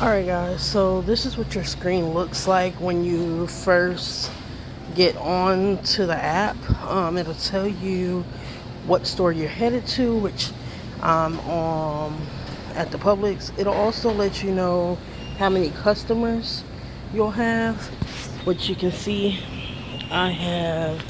Alright guys, so this is what your screen looks like when you first get on to the app. It'll tell you what store you're headed to, which at the Publix. It'll also let you know how many customers you'll have, which you can see I have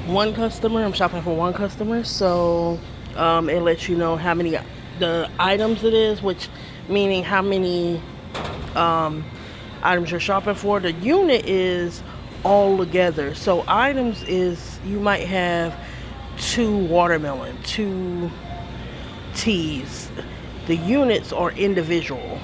one customer. I'm shopping for one customer, so it lets you know how many the items it is, which meaning how many items you're shopping for. The unit is all together. So items is you might have 2 watermelon, 2 teas. The units are individual.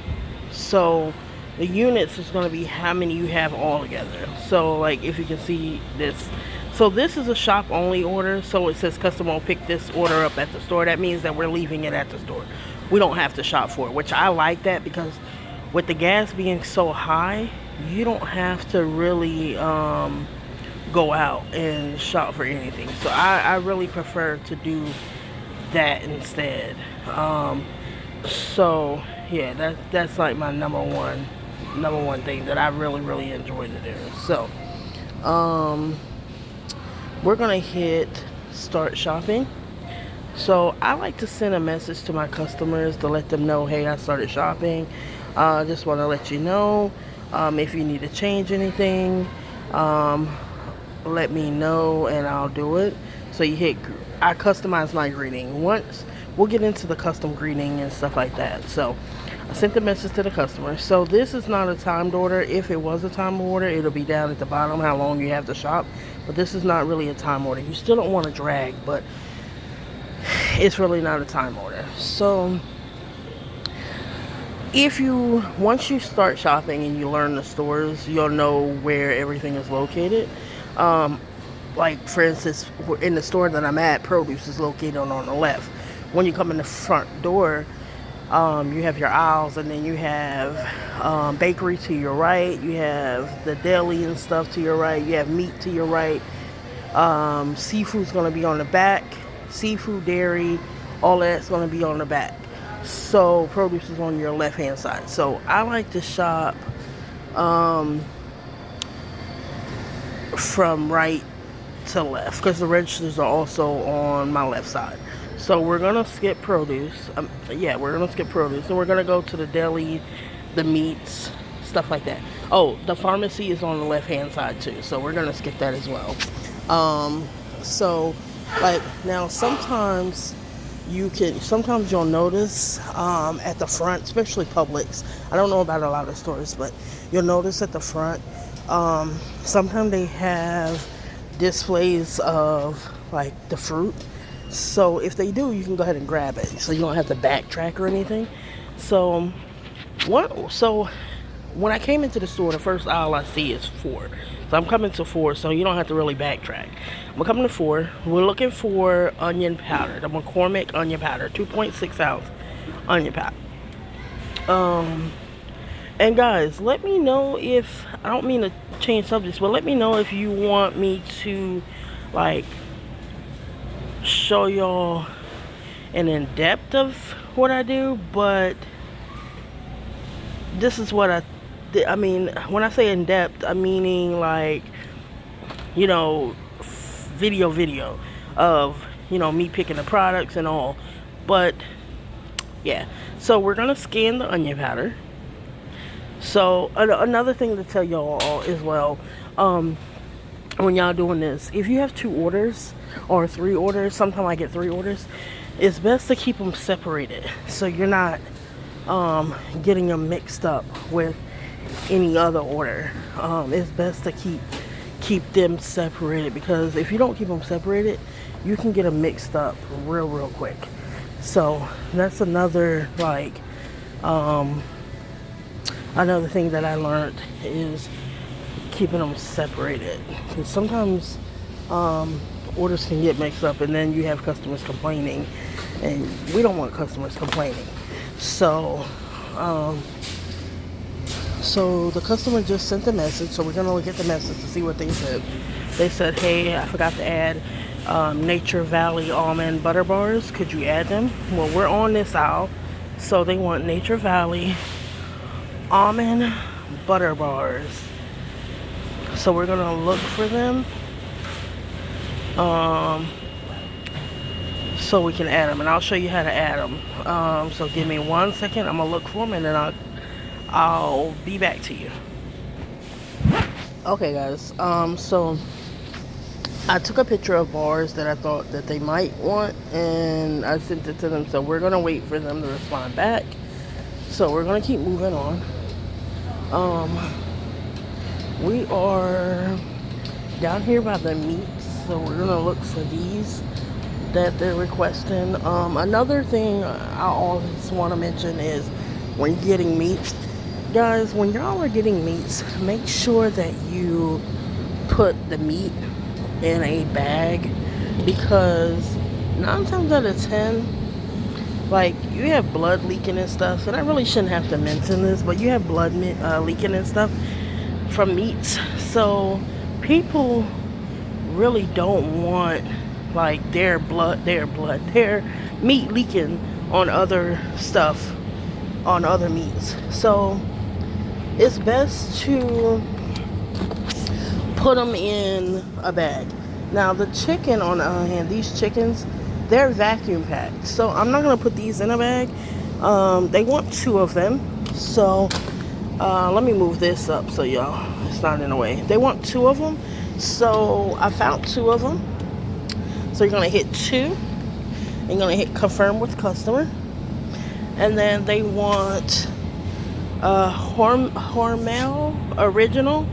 So the units is going to be how many you have all together. So like if you can see this. So this is a shop only order. So it says customer will pick this order up at the store. That means that we're leaving it at the store. We don't have to shop for it, which I like that, because with the gas being so high, you don't have to really go out and shop for anything. So I really prefer to do that instead. So yeah, that's like my number one thing that I really enjoy to do. So we're gonna hit start shopping. So I like to send a message to my customers to let them know, hey, I started shopping. Just want to let you know, if you need to change anything, let me know and I'll do it. So you hit, I customize my greeting. Once we'll get into the custom greeting and stuff like that. So I sent the message to the customer. So this is not a timed order. If it was a timed order, it'll be down at the bottom how long you have to shop. But this is not really a time order. You still don't want to drag, but it's really not a time order. So once you start shopping and you learn the stores, you'll know where everything is located. Like for instance, in the store that I'm at, produce is located on the left. When you come in the front door, you have your aisles, and then you have bakery to your right, you have the deli and stuff to your right, you have meat to your right, seafood's going to be on the back, seafood, dairy, all that's going to be on the back. So produce is on your left hand side. So I like to shop from right to left, because the registers are also on my left side. So we're gonna skip produce. We're gonna skip produce, and we're gonna go to the deli, the meats, stuff like that. Oh, the pharmacy is on the left hand side too, so we're gonna skip that as well. So like now, sometimes you'll notice at the front, especially Publix. I don't know about a lot of stores, but you'll notice at the front, sometimes they have displays of like the fruit. So if they do, you can go ahead and grab it, so you don't have to backtrack or anything. So when I came into the store, the first aisle I see is 4. So I'm coming to 4, so you don't have to really backtrack. I'm coming to 4. We're looking for onion powder, the McCormick onion powder, 2.6 ounce onion powder. And guys, let me know if, I don't mean to change subjects, but let me know if you want me to like show y'all an in-depth of what I do. But this is what I mean when I say in-depth, I'm meaning like, you know, video of, you know, me picking the products and all. But yeah, so we're gonna scan the onion powder. So another thing to tell y'all as well, when y'all doing this, if you have 2 orders or 3 orders, sometimes I get 3 orders, it's best to keep them separated, so you're not getting them mixed up with any other order. It's best to keep them separated, because if you don't keep them separated, you can get them mixed up real quick. So that's another like another thing that I learned, is keeping them separated, because sometimes orders can get mixed up, and then you have customers complaining, and we don't want customers complaining. So so the customer just sent the message, so we're gonna look at the message to see what they said. They said, hey, I forgot to add Nature Valley almond butter bars. Could you add them? Well, we're on this aisle, So they want Nature Valley almond butter bars. So we're gonna look for them, so we can add them, and I'll show you how to add them. So give me 1 second. I'm gonna look for them, and then I'll be back to you. Okay, guys. So I took a picture of bars that I thought that they might want, and I sent it to them. So we're gonna wait for them to respond back. So we're gonna keep moving on. We are down here by the meats, so we're gonna look for these that they're requesting. Another thing I always want to mention is when you're getting meats, guys, when y'all are getting meats, make sure that you put the meat in a bag, because 9 times out of 10, like, you have blood leaking and stuff, and I really shouldn't have to mention this, but you have blood leaking and stuff from meats. So people really don't want, like, their meat leaking on other stuff, on other meats. So it's best to put them in a bag. Now the chicken, on the other hand, these chickens, they're vacuum packed, so I'm not gonna put these in a bag. They want 2 of them, so let me move this up so y'all, it's not in the way. They want 2 of them, so I found 2 of them. So you're gonna hit 2, and you're gonna hit confirm with customer, and then they want Hormel original.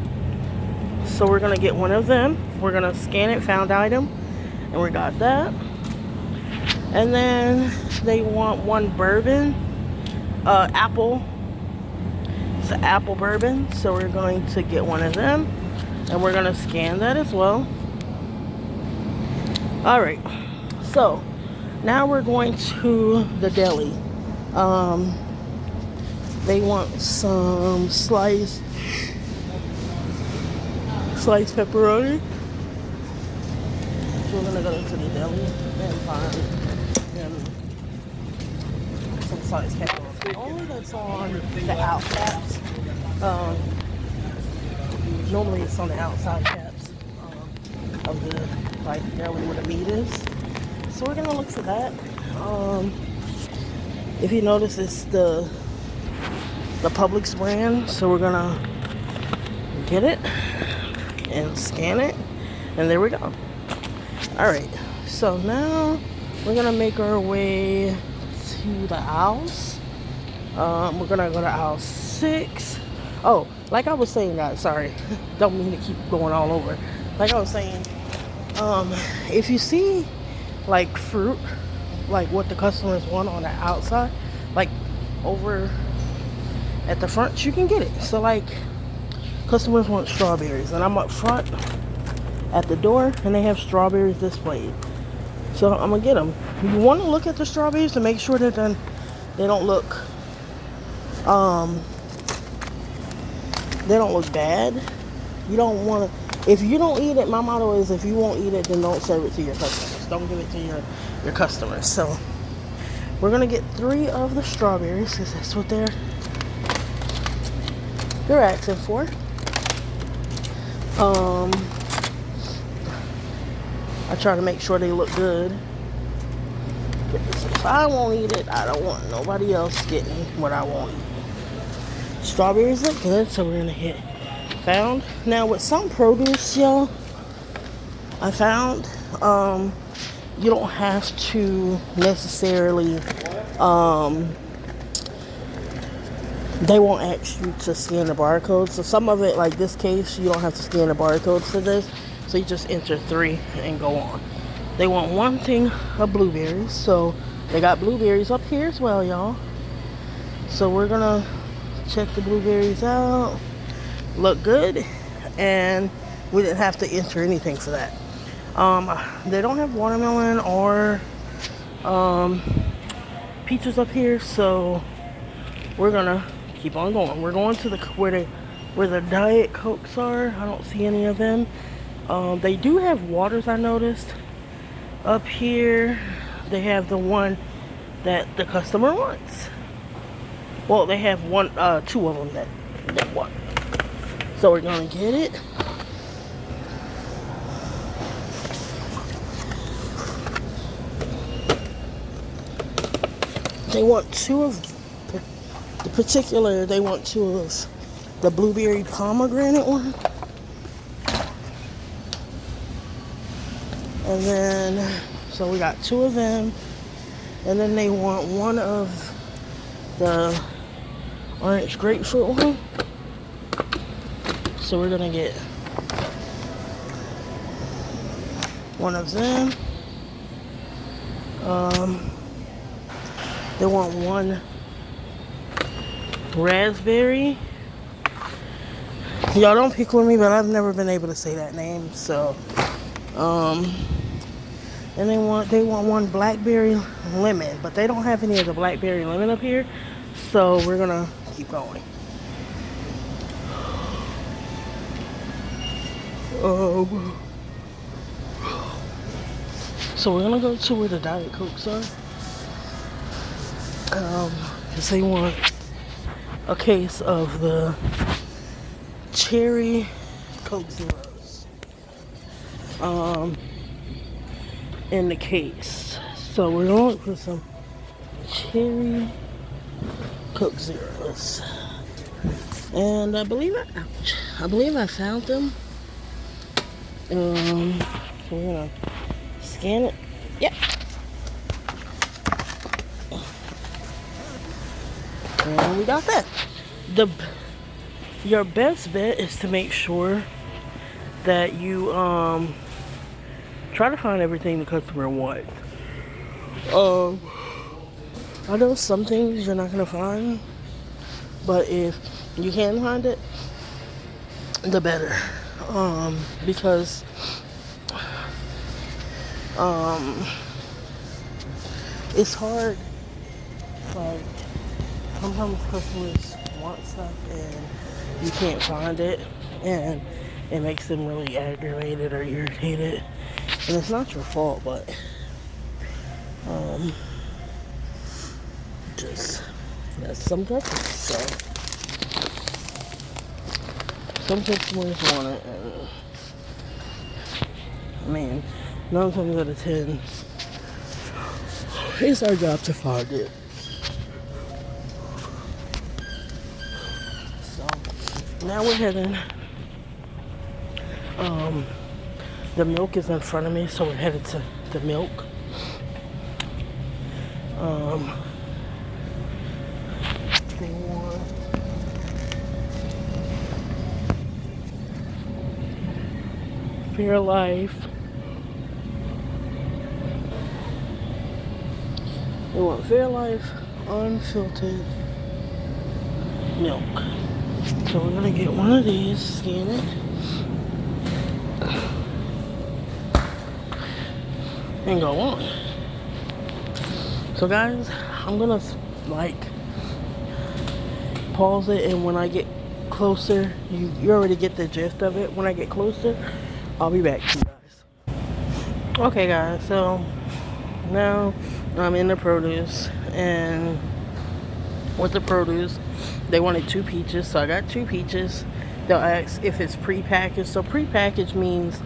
So we're gonna get 1 of them. We're gonna scan it, found item, and we got that. And then they want 1 bourbon, apple. It's an apple bourbon. So we're going to get 1 of them, and we're gonna scan that as well. All right. So now we're going to the deli. They want some sliced pepperoni. So we're gonna go into the deli and find them some sliced pepperoni. Only that's on the out caps. Normally it's on the outside caps of the, like, deli where the meat is. So we're gonna look for that. If you notice, it's the Publix brand. So we're gonna get it and scan it, and there we go. All right, so now we're gonna make our way to the aisles. We're gonna go to aisle 6. Oh, like I was saying, guys, sorry, don't mean to keep going all over. Like I was saying, if you see, like, fruit, like what the customers want on the outside, like over at the front, you can get it. So, like, customers want strawberries, and I'm up front at the door, and they have strawberries displayed. So I'm gonna get them. You want to look at the strawberries to make sure that they don't look bad. You don't want to. If you don't eat it, my motto is, if you won't eat it, then don't serve it to your customers. Don't give it to your customers. So we're gonna get 3 of the strawberries, because that's what they're asking for. I try to make sure they look good. If I won't eat it, I don't want nobody else getting what I won't eat. Strawberries look good, so we're gonna hit found. Now with some produce, y'all, I found you don't have to necessarily they won't ask you to scan the barcode. So some of it, like this case, you don't have to scan the barcode for this. So you just enter 3 and go on. They want 1 thing of blueberries. So they got blueberries up here as well, y'all. So we're gonna check the blueberries out. Look good. And we didn't have to enter anything for that. They don't have watermelon or peaches up here. So we're gonna keep on going. We're going to where the Diet Cokes are. I don't see any of them. They do have waters, I noticed. Up here, they have the one that the customer wants. Well, they have two of them that want. So we're gonna get it. They want two of the particular. They want two of the blueberry pomegranate one, and then so we got two of them, and then they want one of the orange grapefruit one. So we're gonna get one of them. They want one raspberry. Y'all don't pick with me, but I've never been able to say that name. So, and they want one blackberry lemon, but they don't have any of the blackberry lemon up here. So we're gonna keep going. So we're gonna go to where the Diet Cokes are. Because they want a case of the cherry Coke Zeros. In the case. So we're gonna look for some cherry Coke Zeros. And I believe I found them. So we're gonna scan it. Yep. And we got that. Your best bet is to make sure that you try to find everything the customer wants. I know some things you're not gonna find, but if you can find it, the better. Because it's hard. Like, sometimes customers want stuff and you can't find it, and it makes them really aggravated or irritated. And it's not your fault, but just that's some customers. So some customers want it, and I mean, 9 times out of 10, it's our job to find it. So now we're heading. The milk is in front of me, so we're headed to the milk. They want Fairlife. They want Fairlife unfiltered milk. So we're gonna get one of these, scan it, and go on. So guys, I'm gonna like pause it, and when I get closer, you already get the gist of it. When I get closer, I'll be back to you guys. Okay guys, so now I'm in the produce, and with the produce, they wanted 2 peaches, so I got 2 peaches. They'll ask if it's pre-packaged. So pre-packaged means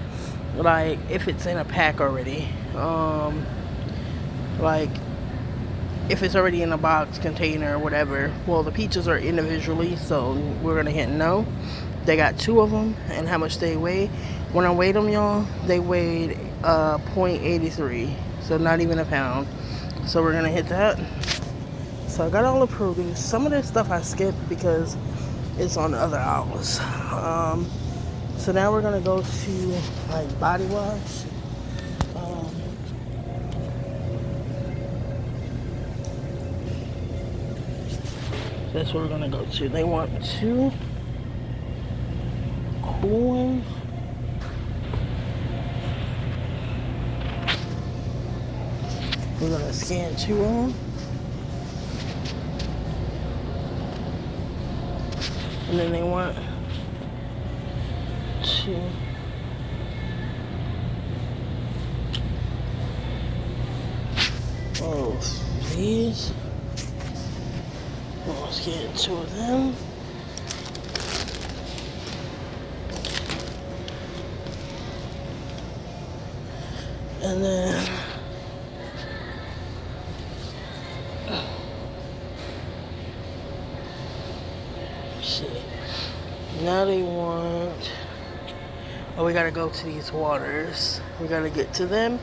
like if it's in a pack already, like if it's already in a box, container, or whatever. Well, the peaches are individually, so we're gonna hit no. They got 2 of them, and how much they weigh. When I weighed them, y'all, they weighed 0.83, so not even a pound. So we're gonna hit that. So I got all the produce. Some of this stuff I skipped because it's on the other aisles. So now we're gonna go to like body wash. That's what we're gonna go to. They want 2 cool ones. We're gonna scan 2 of them. And then they want 2 of these. Oh, Let's get 2 of them. And then shit. Now they want, oh, we gotta go to these waters. We gotta get to them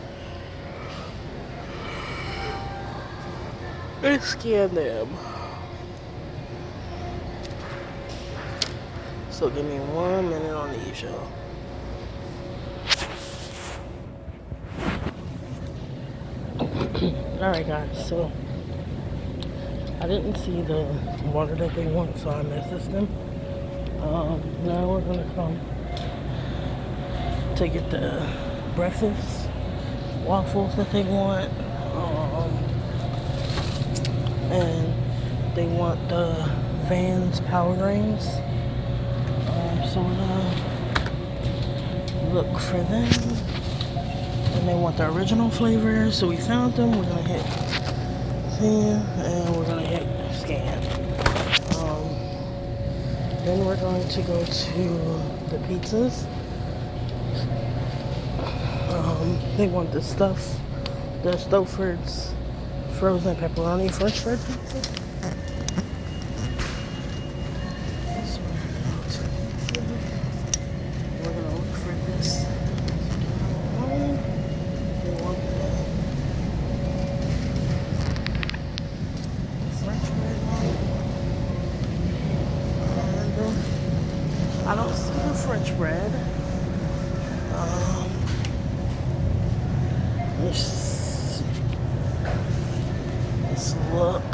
and scan them. So give me 1 minute on these, y'all. Alright guys, so I didn't see the water that they want, so I messaged them. Now we're gonna come to get the breakfast waffles that they want. And they want the Vans power rings. So we're gonna look for them. And they want the original flavors, so we found them. We're gonna hit scan and we're gonna hit scan. Then we're going to go to the pizzas. They want the Stouffer's frozen pepperoni French fry pizza. We're gonna look for this. They want the French bread one. And I don't see the French bread. Let's look.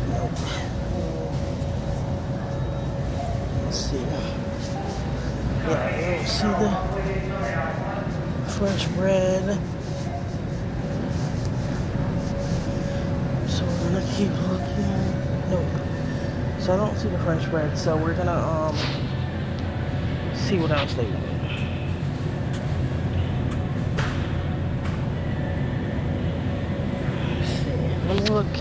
Nope. Let's see. Yeah, I don't see the French bread. So we're gonna keep looking. Nope. So I don't see the French bread. So we're gonna see what else they want. Let me look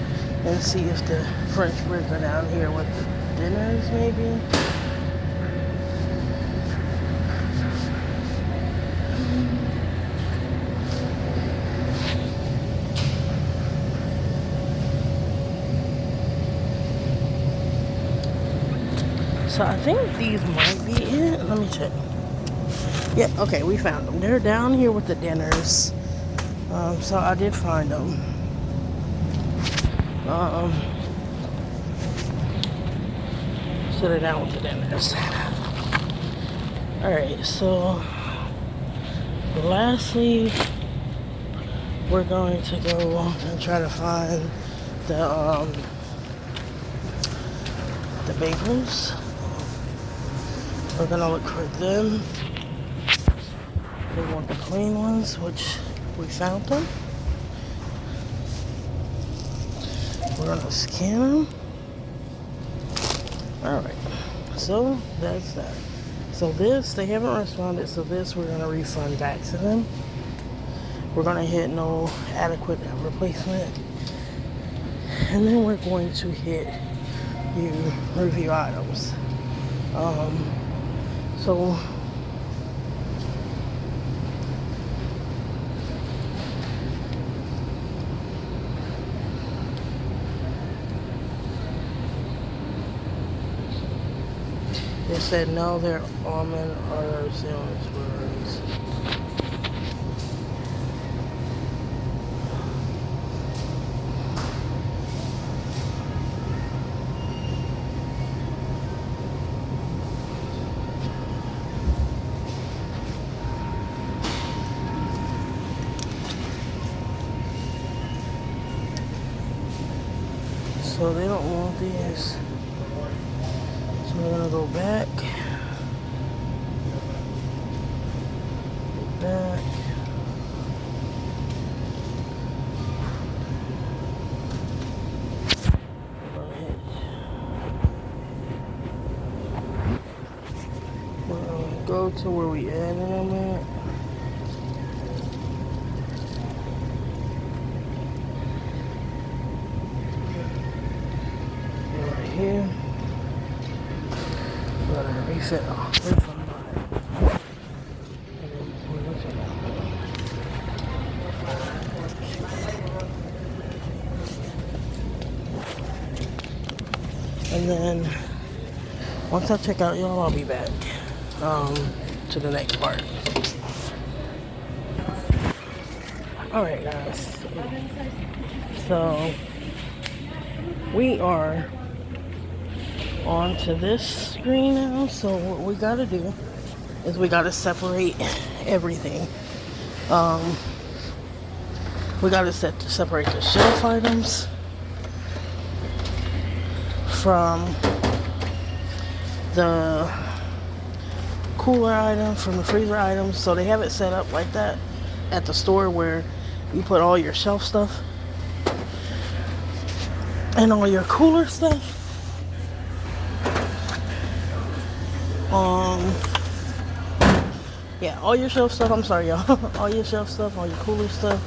and see if the French breads are down here with the dinners, maybe. So I think these might be it. Let me check. Yep, okay, we found them. They're down here with the dinners. So I did find them. So they're down with the dinners. Alright, so lastly, we're going to go and try to find the bagels. We're gonna look for them. They want the clean ones, which we found them. We're gonna scan them. Alright, so that's that. So this, they haven't responded, so this we're gonna refund back to them. We're gonna hit no adequate replacement. And then we're going to hit review items. So they said no, they're almond or sandwich. So they don't want these. So we're gonna go back. Back. We're gonna go to where we added them at. said, oh, wait for mine. And then once I check out y'all, I'll be back to the next part. Alright guys, so we are on to this screen now. So what we gotta do is we gotta separate everything. We gotta separate the shelf items from the cooler items, from the freezer items. So they have it set up like that at the store where you put all your shelf stuff and all your cooler stuff. Yeah, all your shelf stuff, I'm sorry y'all, all your shelf stuff, all your cooler stuff,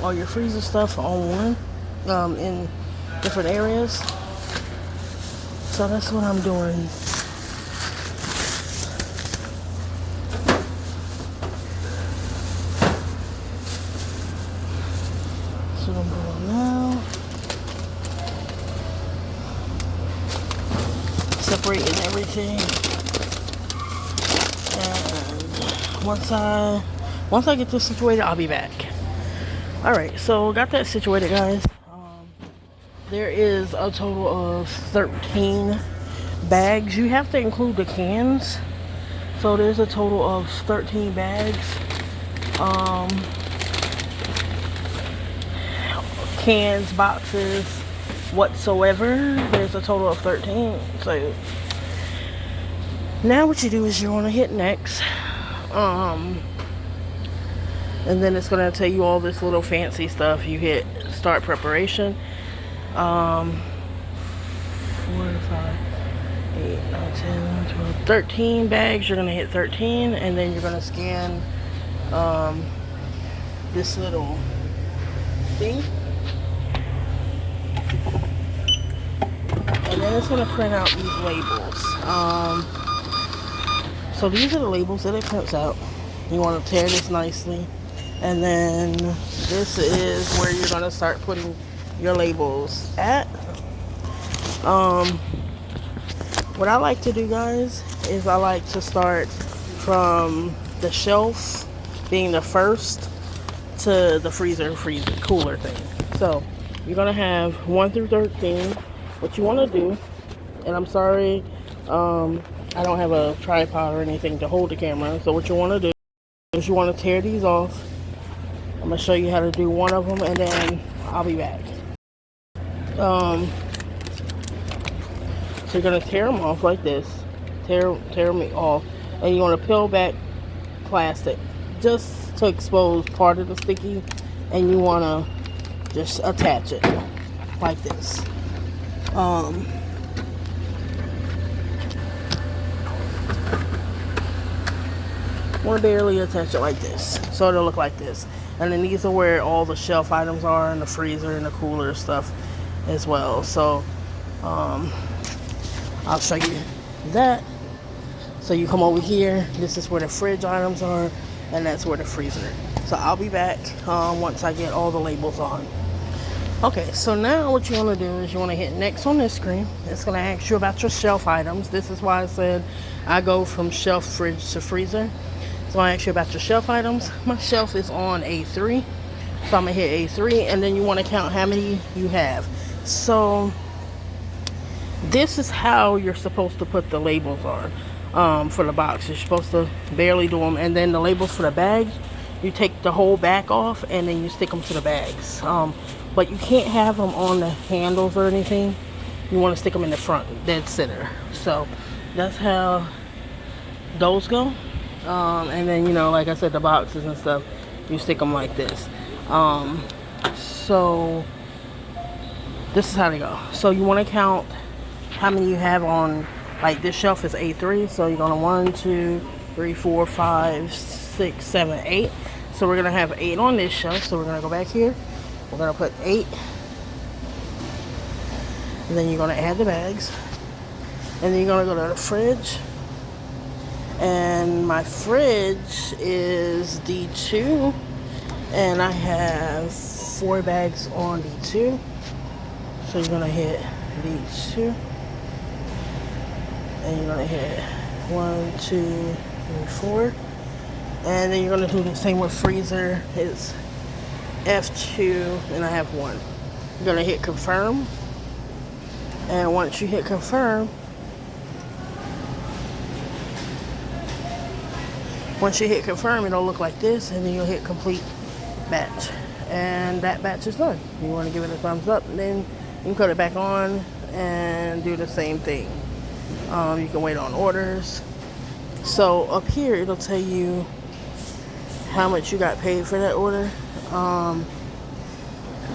all your freezer stuff on one, in different areas. So that's what I'm doing. So I'm doing now. Separating everything. And once I get this situated, I'll be back. Alright, so got that situated, guys. There is a total of 13 bags. You have to include the cans. So there's a total of 13 bags. Cans, boxes, whatsoever. There's a total of 13. So now what you do is you want to hit next. And then it's going to tell you all this little fancy stuff. You hit start preparation. 4, 5, 8, 9, 10, 12, 13 bags. You're going to hit 13, and then you're going to scan this little thing. And then it's going to print out these labels. So these are the labels that it prints out. You want to tear this nicely. And then this is where you're going to start putting your labels at. What I like to do, guys, is I like to start from the shelf being the first to the freezer cooler thing. So you're gonna have 1 through 13. What you want to do, and I'm sorry, I don't have a tripod or anything to hold the camera. So what you want to do is you want to tear these off. I'm gonna show you how to do one of them, and then I'll be back. So you're gonna tear them off like this. Tear them off, and you want to peel back plastic just to expose part of the sticky, and you want to just attach it like this. Want to barely attach it like this, so it'll look like this. And then these are where all the shelf items are, and the freezer and the cooler stuff as well. So I'll show you that. So you come over here, this is where the fridge items are, and that's where the freezer is. So I'll be back once I get all the labels on. Okay, so now what you want to do is you want to hit next on this screen. It's going to ask you about your shelf items. This is why I said I go from shelf, fridge to freezer. So I ask you about your shelf items. My shelf is on A3, so I'm going to hit A3, and then you want to count how many you have. So this is how you're supposed to put the labels on for the box. You're supposed to barely do them, and then the labels for the bag, you take the whole back off and then you stick them to the bags. But you can't have them on the handles or anything. You want to stick them in the front, dead center. So that's how those go. And then, you know, like I said, the boxes and stuff, you stick them like this. So this is how they go. So you want to count how many you have on, like this shelf is A3, so you're gonna 1, 2, 3, 4, 5, 6, 7, 8. So we're gonna have 8 on this shelf. So we're gonna go back here, we're gonna put 8, and then you're gonna add the bags. And then you're gonna go to the fridge. And my fridge is D2. And I have 4 bags on D2. So you're gonna hit D2. And you're gonna hit 1, 2, 3, 4. And then you're gonna do the same with freezer. It's F2 and I have 1. You're gonna hit confirm. And once you hit confirm, it'll look like this, and then you'll hit complete batch. And that batch is done. You want to give it a thumbs up, and then you can put it back on and do the same thing. You can wait on orders. So up here, it'll tell you how much you got paid for that order.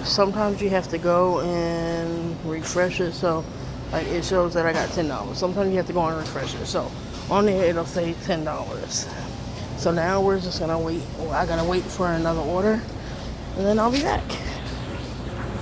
Sometimes you have to go and refresh it. So like it shows that I got $10. Sometimes you have to go and refresh it. So on there, it'll say $10. So now we're just gonna wait. I gotta wait for another order, and then I'll be back.